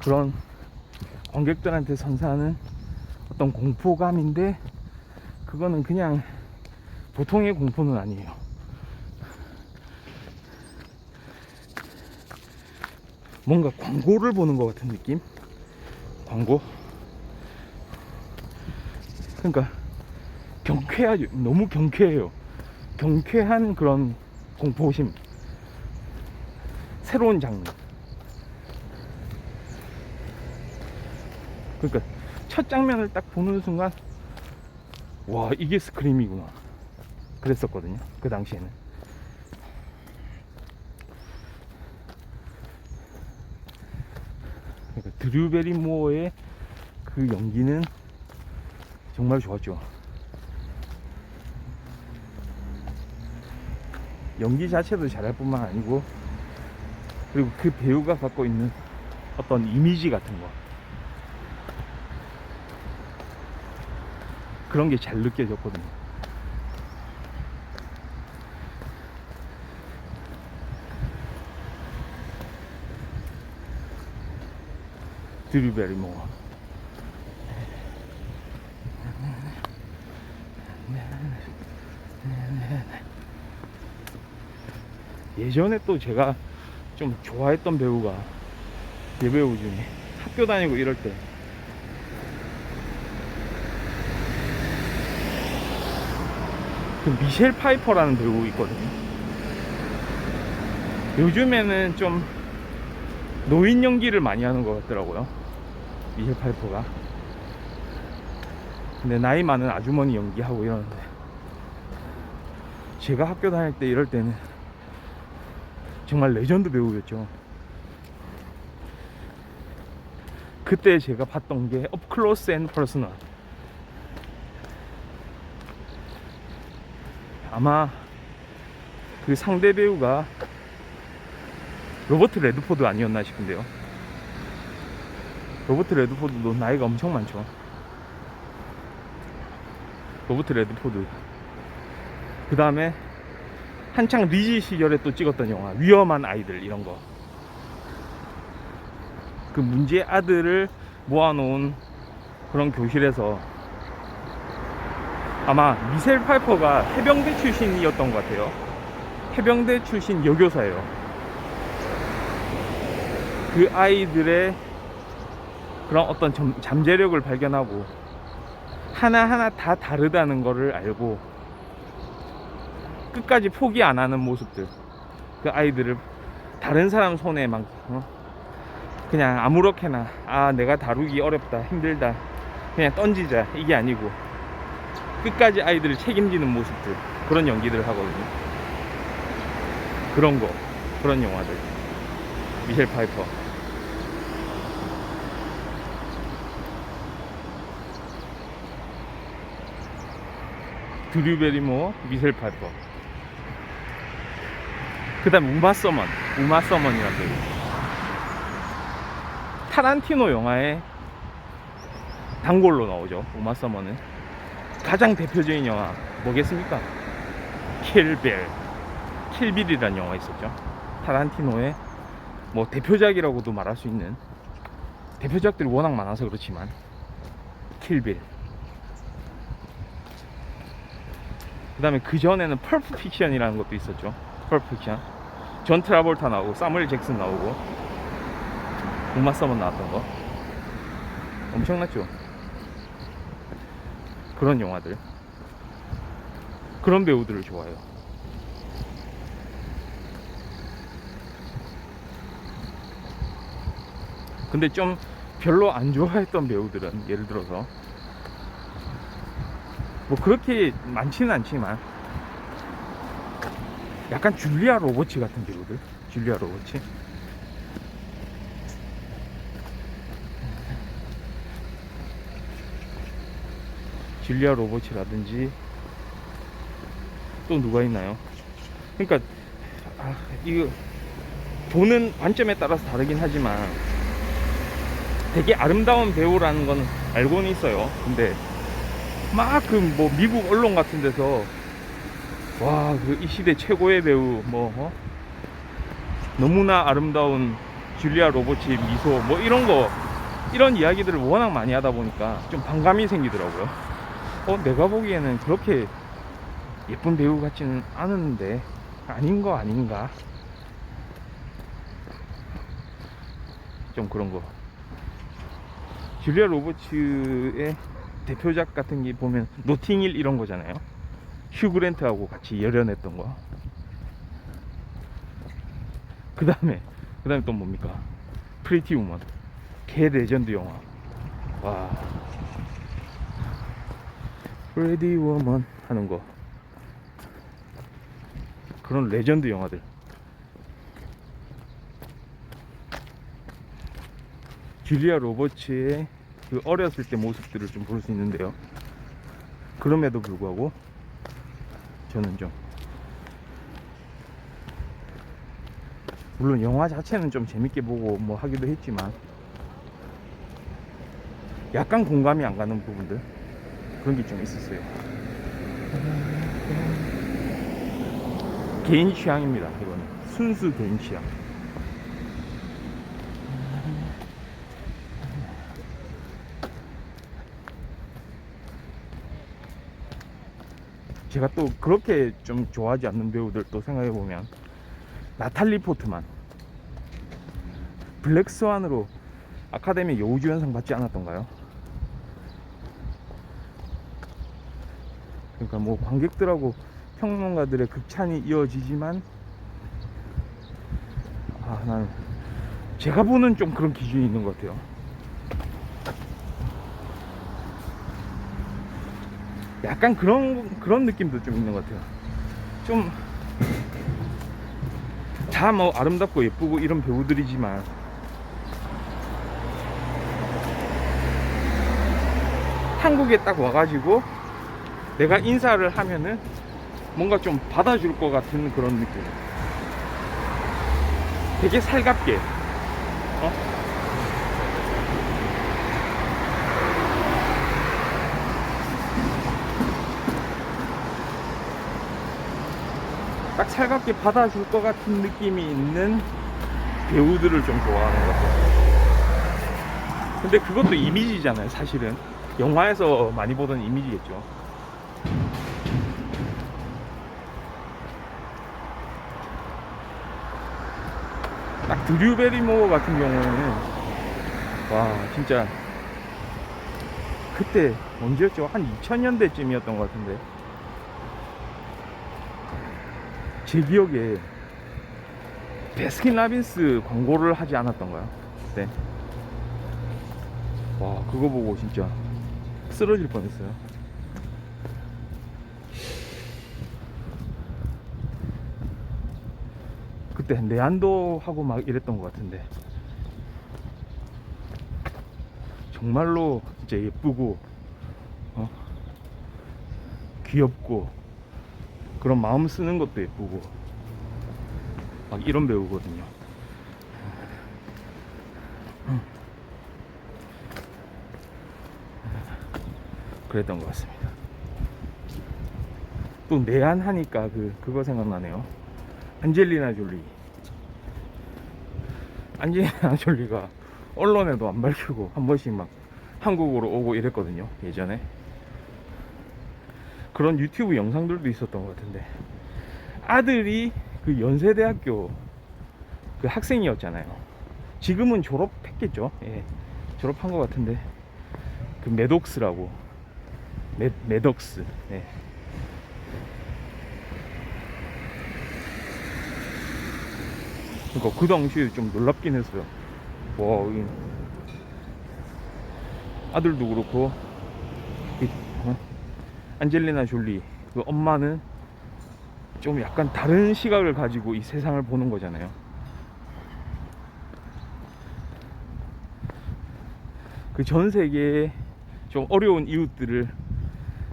그런 관객들한테 선사하는 어떤 공포감인데, 그거는 그냥 보통의 공포는 아니에요. 뭔가 광고를 보는 것 같은 느낌? 광고? 그러니까 경쾌하죠. 너무 경쾌해요. 경쾌한 그런 공포심. 새로운 장르. 그러니까 첫 장면을 딱 보는 순간 와, 이게 스크림이구나 그랬었거든요, 그 당시에는. 그러니까 드류 베리모어의 그 연기는 정말 좋았죠. 연기 자체도 잘할 뿐만 아니고, 그리고 그 배우가 갖고 있는 어떤 이미지 같은 거, 그런 게 잘 느껴졌거든요. 드류 베리모어. 예전에 또 제가 좀 좋아했던 배우가, 여배우 중에 학교 다니고 이럴 때 그 미셸 파이퍼라는 배우 있거든요. 요즘에는 좀 노인 연기를 많이 하는 것 같더라고요, 미셸 파이퍼가. 근데 나이 많은 아주머니 연기하고 이러는데, 제가 학교 다닐 때 이럴 때는 정말 레전드 배우였죠. 그때 제가 봤던 게 업 클로스 앤 퍼스널. 아마 그 상대 배우가 로버트 레드포드 아니었나 싶은데요. 로버트 레드포드도 나이가 엄청 많죠. 로버트 레드포드. 그 다음에 한창 리지 시절에 또 찍었던 영화 위험한 아이들, 이런 거. 그 문제의 아들을 모아놓은 그런 교실에서, 아마 미셸 파이퍼가 해병대 출신이었던 것 같아요. 해병대 출신 여교사예요. 그 아이들의 그런 어떤 잠재력을 발견하고 하나하나 다 다르다는 거를 알고 끝까지 포기 안 하는 모습들. 그 아이들을 다른 사람 손에 막 그냥 아무렇게나, 아 내가 다루기 어렵다, 힘들다, 그냥 던지자, 이게 아니고 끝까지 아이들을 책임지는 모습들, 그런 연기들을 하거든요. 그런 거, 그런 영화들. 미셸 파이퍼. 드류 베리모어, 미셸 파이퍼. 그 다음 우마 서먼이라는 배우. 타란티노 영화에 단골로 나오죠, 우마 서먼은. 가장 대표적인 영화 뭐겠습니까? 킬빌이라는 영화 있었죠. 타란티노의 뭐 대표작이라고도 말할 수 있는, 대표작들이 워낙 많아서 그렇지만, 킬빌. 그 다음에 그 전에는 펄프 픽션이라는 것도 있었죠. 펄프 픽션. 존 트라볼타 나오고 사무엘 잭슨 나오고 우마 서먼 나왔던 거 엄청났죠. 그런 영화들, 그런 배우들을 좋아해요. 근데 좀 별로 안 좋아했던 배우들은, 예를 들어서 뭐 그렇게 많지는 않지만 약간 줄리아 로버츠 같은 배우들. 줄리아 로버츠. 줄리아 로버츠라든지 또 누가 있나요? 그러니까 이거 보는 관점에 따라서 다르긴 하지만 되게 아름다운 배우라는 건 알고는 있어요. 근데 막 그 뭐 미국 언론 같은 데서 와, 그 이 시대 최고의 배우, 뭐 너무나 아름다운 줄리아 로버츠 미소, 뭐 이런 거, 이런 이야기들을 워낙 많이 하다 보니까 좀 반감이 생기더라고요. 내가 보기에는 그렇게 예쁜 배우 같지는 않은데 아닌 거 아닌가? 좀 그런 거. 줄리아 로버츠의 대표작 같은 게 보면 노팅힐 이런 거잖아요. 휴 그랜트하고 같이 열연했던 거. 그 다음에 또 뭡니까? 프리티 우먼. 개 레전드 영화. 와. 프리티 우먼 하는 거. 그런 레전드 영화들. 줄리아 로버츠의 그 어렸을 때 모습들을 좀 볼 수 있는데요. 그럼에도 불구하고 저는 좀, 물론 영화 자체는 좀 재밌게 보고 뭐 하기도 했지만 약간 공감이 안 가는 부분들, 그런 게 좀 있었어요. 개인 취향입니다. 이거는 순수 개인 취향. 제가 또 그렇게 좀 좋아하지 않는 배우들 또 생각해보면 나탈리 포트만. 블랙스완으로 아카데미 여우주연상 받지 않았던가요? 그러니까 뭐 관객들하고 평론가들의 극찬이 이어지지만, 난 제가 보는 좀 그런 기준이 있는 것 같아요. 약간 그런 느낌도 좀 있는 것 같아요. 좀 다 뭐 아름답고 예쁘고 이런 배우들이지만 한국에 딱 와가지고 내가 인사를 하면은 뭔가 좀 받아줄 것 같은 그런 느낌. 되게 살갑게, 딱 살갑게 받아줄 것 같은 느낌이 있는 배우들을 좀 좋아하는 것 같아요. 근데 그것도 이미지잖아요, 사실은. 영화에서 많이 보던 이미지겠죠. 딱 드류 베리모어 같은 경우에는, 와, 진짜 그때 언제였죠? 한 2000년대쯤이었던 것 같은데, 제 기억에 베스킨 라빈스 광고를 하지 않았던가요? 그때. 와, 그거 보고 진짜 쓰러질 뻔했어요. 그때 내한도 하고 막 이랬던 것 같은데, 정말로 진짜 예쁘고 귀엽고 그런 마음 쓰는 것도 예쁘고 막 이런 배우거든요. 그랬던 것 같습니다. 또 내한 하니까 그거 생각나네요. 안젤리나 졸리가 언론에도 안 밝히고 한 번씩 막 한국으로 오고 이랬거든요, 예전에. 그런 유튜브 영상들도 있었던 것 같은데, 아들이 그 연세대학교 그 학생이었잖아요. 지금은 졸업했겠죠. 예, 졸업한 것 같은데, 그 매독스라고, 매덕스. 예. 그러니까 그 당시에 좀 놀랍긴 했어요. 와, 아들도 그렇고, 안젤리나 졸리 그 엄마는 좀 약간 다른 시각을 가지고 이 세상을 보는 거잖아요. 그 전 세계에 좀 어려운 이웃들을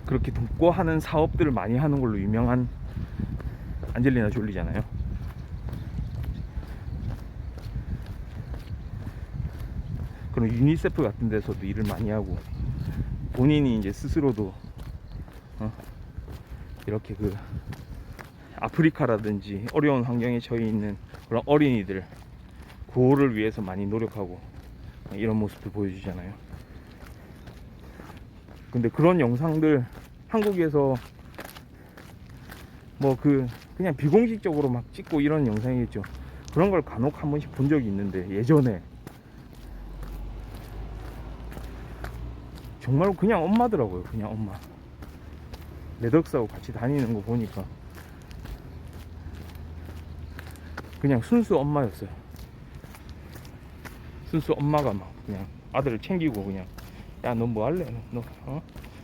그렇게 돕고 하는 사업들을 많이 하는 걸로 유명한 안젤리나 졸리잖아요. 그런 유니세프 같은 데서도 일을 많이 하고, 본인이 이제 스스로도 이렇게 그 아프리카라든지 어려운 환경에 처해 있는 그런 어린이들 구호를 위해서 많이 노력하고 이런 모습도 보여주잖아요. 근데 그런 영상들 한국에서 뭐 그냥 비공식적으로 막 찍고 이런 영상이겠죠. 그런 걸 간혹 한 번씩 본 적이 있는데, 예전에 정말 그냥 엄마더라고요. 그냥 엄마. 매덕사하고 같이 다니는 거 보니까 그냥 순수 엄마였어요. 순수 엄마가 막 그냥 아들을 챙기고 그냥, 야 너 뭐 할래? 너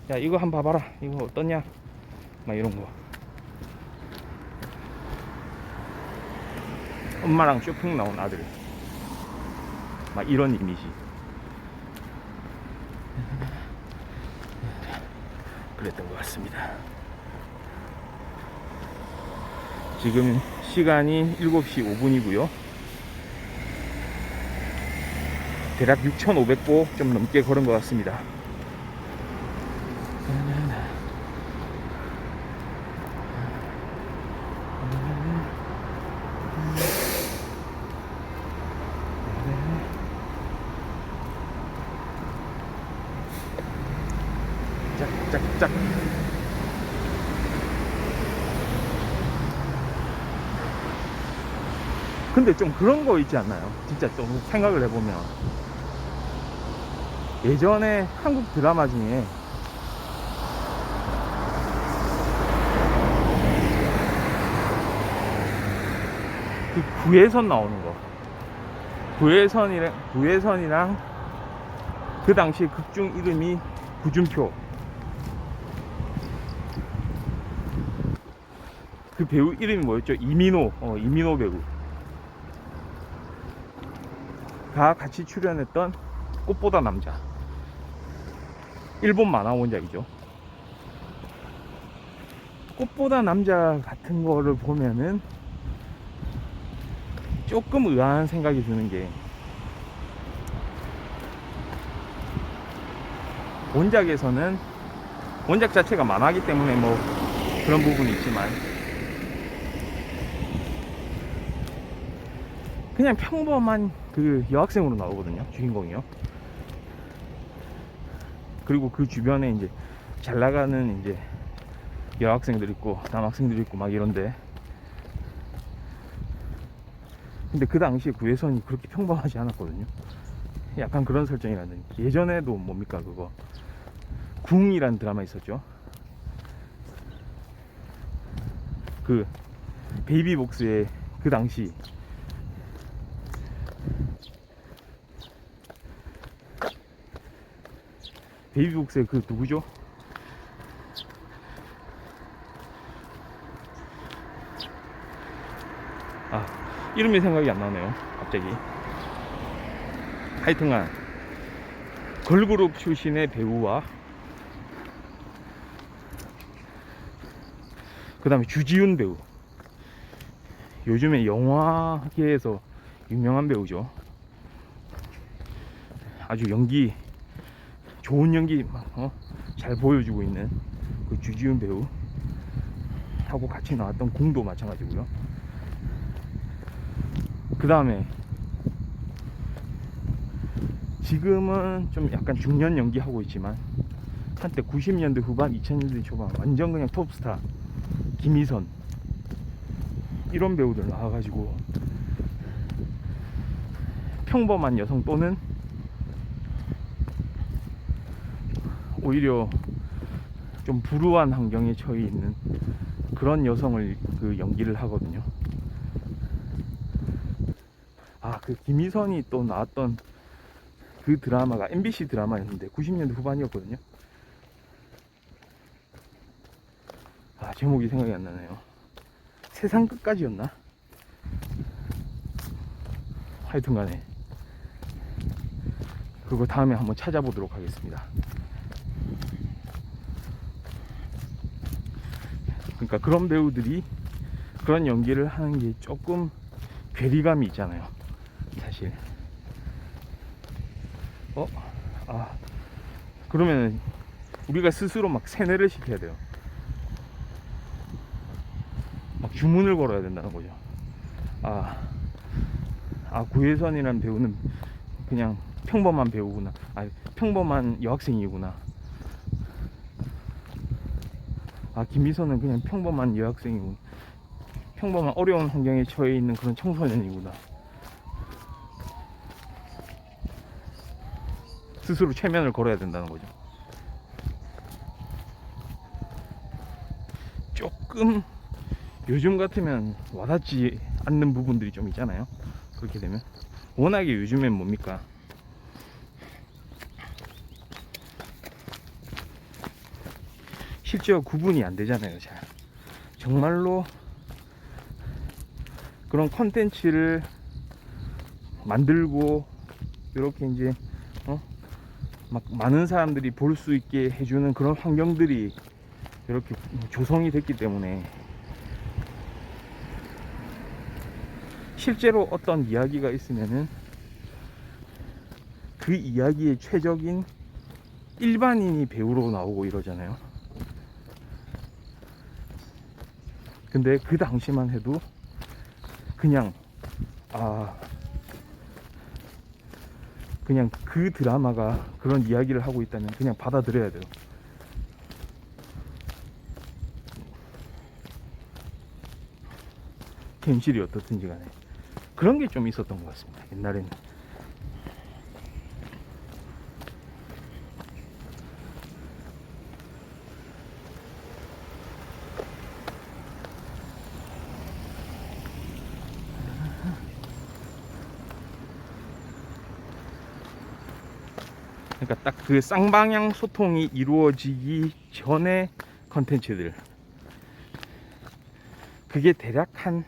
야 이거 한번 봐봐라. 이거 어떠냐? 막 이런 거. 엄마랑 쇼핑 나온 아들, 막 이런 이미지. 그랬던 것 같습니다. 지금 시간이 7시 5분이고요 대략 6,500보 좀 넘게 걸은 것 같습니다. 짝짝짝. 근데 좀 그런 거 있지 않나요? 진짜 좀 생각을 해보면, 예전에 한국 드라마 중에 그 구혜선 나오는 거, 구혜선이랑 그 당시 극중 이름이 구준표, 그 배우 이름이 뭐였죠? 이민호 배우가 같이 출연했던 꽃보다 남자, 일본 만화 원작이죠. 꽃보다 남자 같은 거를 보면은 조금 의아한 생각이 드는 게, 원작에서는 원작 자체가 만화기 때문에 뭐 그런 부분이 있지만, 그냥 평범한 그 여학생으로 나오거든요, 주인공이요. 그리고 그 주변에 이제 잘 나가는 이제 여학생들 있고 남학생들 있고 막 이런데, 근데 그 당시에 구혜선이 그렇게 평범하지 않았거든요. 약간 그런 설정이라는. 예전에도 뭡니까 그거 궁이란 드라마 있었죠. 그 베이비복스의 그 당시 베이비복스의 그 누구죠? 이름이 생각이 안 나네요 갑자기. 하여튼간 걸그룹 출신의 배우와 그 다음에 주지훈 배우, 요즘에 영화계에서 유명한 배우죠. 아주 연기, 좋은 연기 막 잘 보여주고 있는 그 주지훈 배우 하고 같이 나왔던 궁도 마찬가지고요. 그 다음에 지금은 좀 약간 중년 연기하고 있지만, 한때 90년대 후반 2000년대 초반 완전 그냥 톱스타 김희선, 이런 배우들 나와가지고 평범한 여성 또는 오히려 좀 불우한 환경에 처해 있는 그런 여성을 그 연기를 하거든요. 그 김희선이 또 나왔던 그 드라마가 MBC 드라마였는데 90년대 후반이었거든요. 제목이 생각이 안 나네요. 세상 끝까지였나? 하여튼간에 그거 다음에 한번 찾아보도록 하겠습니다. 그러니까 그런 배우들이 그런 연기를 하는 게 조금 괴리감이 있잖아요, 사실. 그러면 우리가 스스로 막 세뇌를 시켜야 돼요. 막 주문을 걸어야 된다는 거죠. 구혜선이라는 배우는 그냥 평범한 배우구나, 평범한 여학생이구나, 김미선은 그냥 평범한 여학생이고 평범한 어려운 환경에 처해 있는 그런 청소년이구나. 스스로 최면을 걸어야 된다는 거죠. 조금 요즘 같으면 와닿지 않는 부분들이 좀 있잖아요. 그렇게 되면 워낙에 요즘엔 뭡니까, 실제와 구분이 안 되잖아요. 잘 정말로 그런 컨텐츠를 만들고 이렇게 이제 막 많은 사람들이 볼 수 있게 해주는 그런 환경들이 이렇게 조성이 됐기 때문에 실제로 어떤 이야기가 있으면은 그 이야기의 최적인 일반인이 배우로 나오고 이러잖아요. 근데 그 당시만 해도 그냥 그냥 그 드라마가 그런 이야기를 하고 있다면 그냥 받아들여야 돼요. 현실이 어떻든지 간에 그런 게 좀 있었던 것 같습니다. 옛날에는. 그러니까 딱 그 쌍방향 소통이 이루어지기 전에 컨텐츠들, 그게 대략 한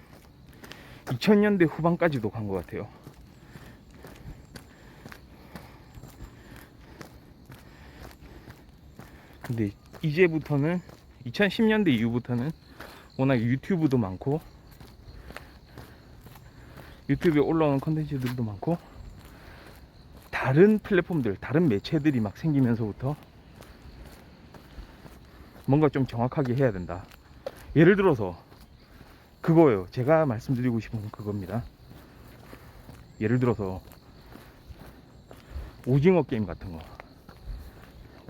2000년대 후반까지도 간 것 같아요. 근데 이제부터는 2010년대 이후부터는 워낙 유튜브도 많고 유튜브에 올라오는 컨텐츠들도 많고 다른 플랫폼들, 다른 매체들이 막 생기면서부터 뭔가 좀 정확하게 해야 된다. 예를 들어서 그거예요. 제가 말씀드리고 싶은 건 그겁니다. 예를 들어서 오징어 게임 같은 거,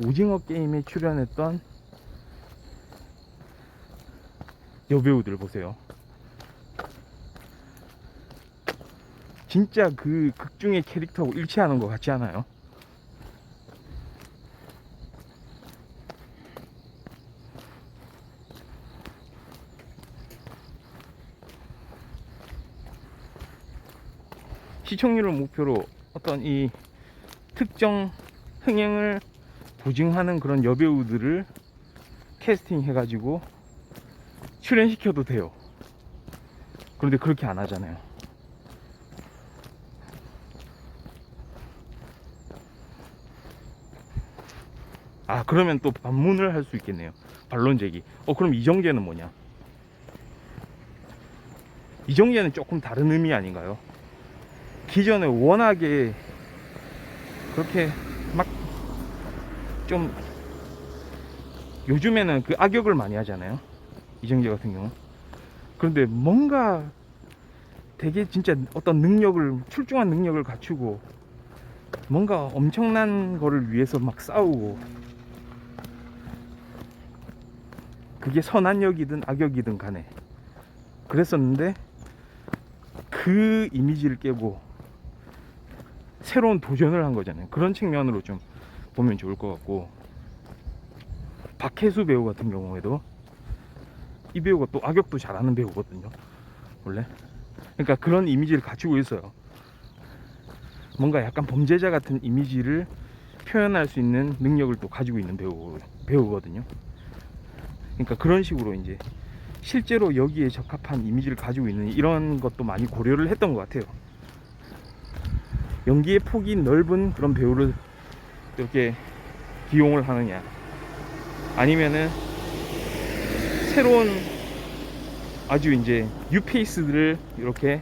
오징어 게임에 출연했던 여배우들 보세요. 진짜 그 극중의 캐릭터하고 일치하는 것 같지 않아요? 시청률을 목표로 어떤 이 특정 흥행을 보증하는 그런 여배우들을 캐스팅 해가지고 출연시켜도 돼요. 그런데 그렇게 안 하잖아요. 그러면 또 반문을 할 수 있겠네요. 반론 제기. 그럼 이정재는 뭐냐? 이정재는 조금 다른 의미 아닌가요? 기존에 워낙에 그렇게 막 좀 요즘에는 그 악역을 많이 하잖아요. 이정재 같은 경우. 그런데 뭔가 되게 진짜 어떤 능력을, 출중한 능력을 갖추고 뭔가 엄청난 거를 위해서 막 싸우고, 그게 선한 역이든 악역이든 간에 그랬었는데 그 이미지를 깨고 새로운 도전을 한 거잖아요. 그런 측면으로 좀 보면 좋을 것 같고, 박혜수 배우 같은 경우에도 이 배우가 또 악역도 잘하는 배우거든요, 원래. 그러니까 그런 이미지를 갖추고 있어요. 뭔가 약간 범죄자 같은 이미지를 표현할 수 있는 능력을 또 가지고 있는 배우거든요. 그러니까 그런 식으로 이제 실제로 여기에 적합한 이미지를 가지고 있는 이런 것도 많이 고려를 했던 것 같아요. 연기의 폭이 넓은 그런 배우를 이렇게 기용을 하느냐, 아니면은 새로운 아주 이제 뉴페이스들을 이렇게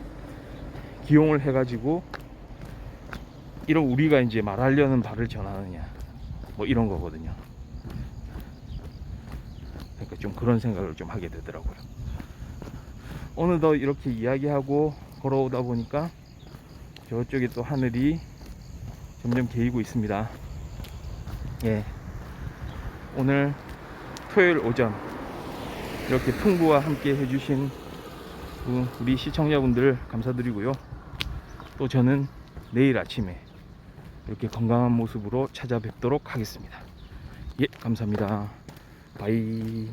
기용을 해가지고 이런 우리가 이제 말하려는 바를 전하느냐, 뭐 이런 거거든요. 그러니까 좀 그런 생각을 좀 하게 되더라고요. 어느덧 이렇게 이야기하고 걸어오다 보니까 저쪽에 또 하늘이 점점 개이고 있습니다. 예, 오늘 토요일 오전 이렇게 풍부와 함께 해주신 우리 시청자분들 감사드리고요. 또 저는 내일 아침에 이렇게 건강한 모습으로 찾아뵙도록 하겠습니다. 예, 감사합니다. 바이.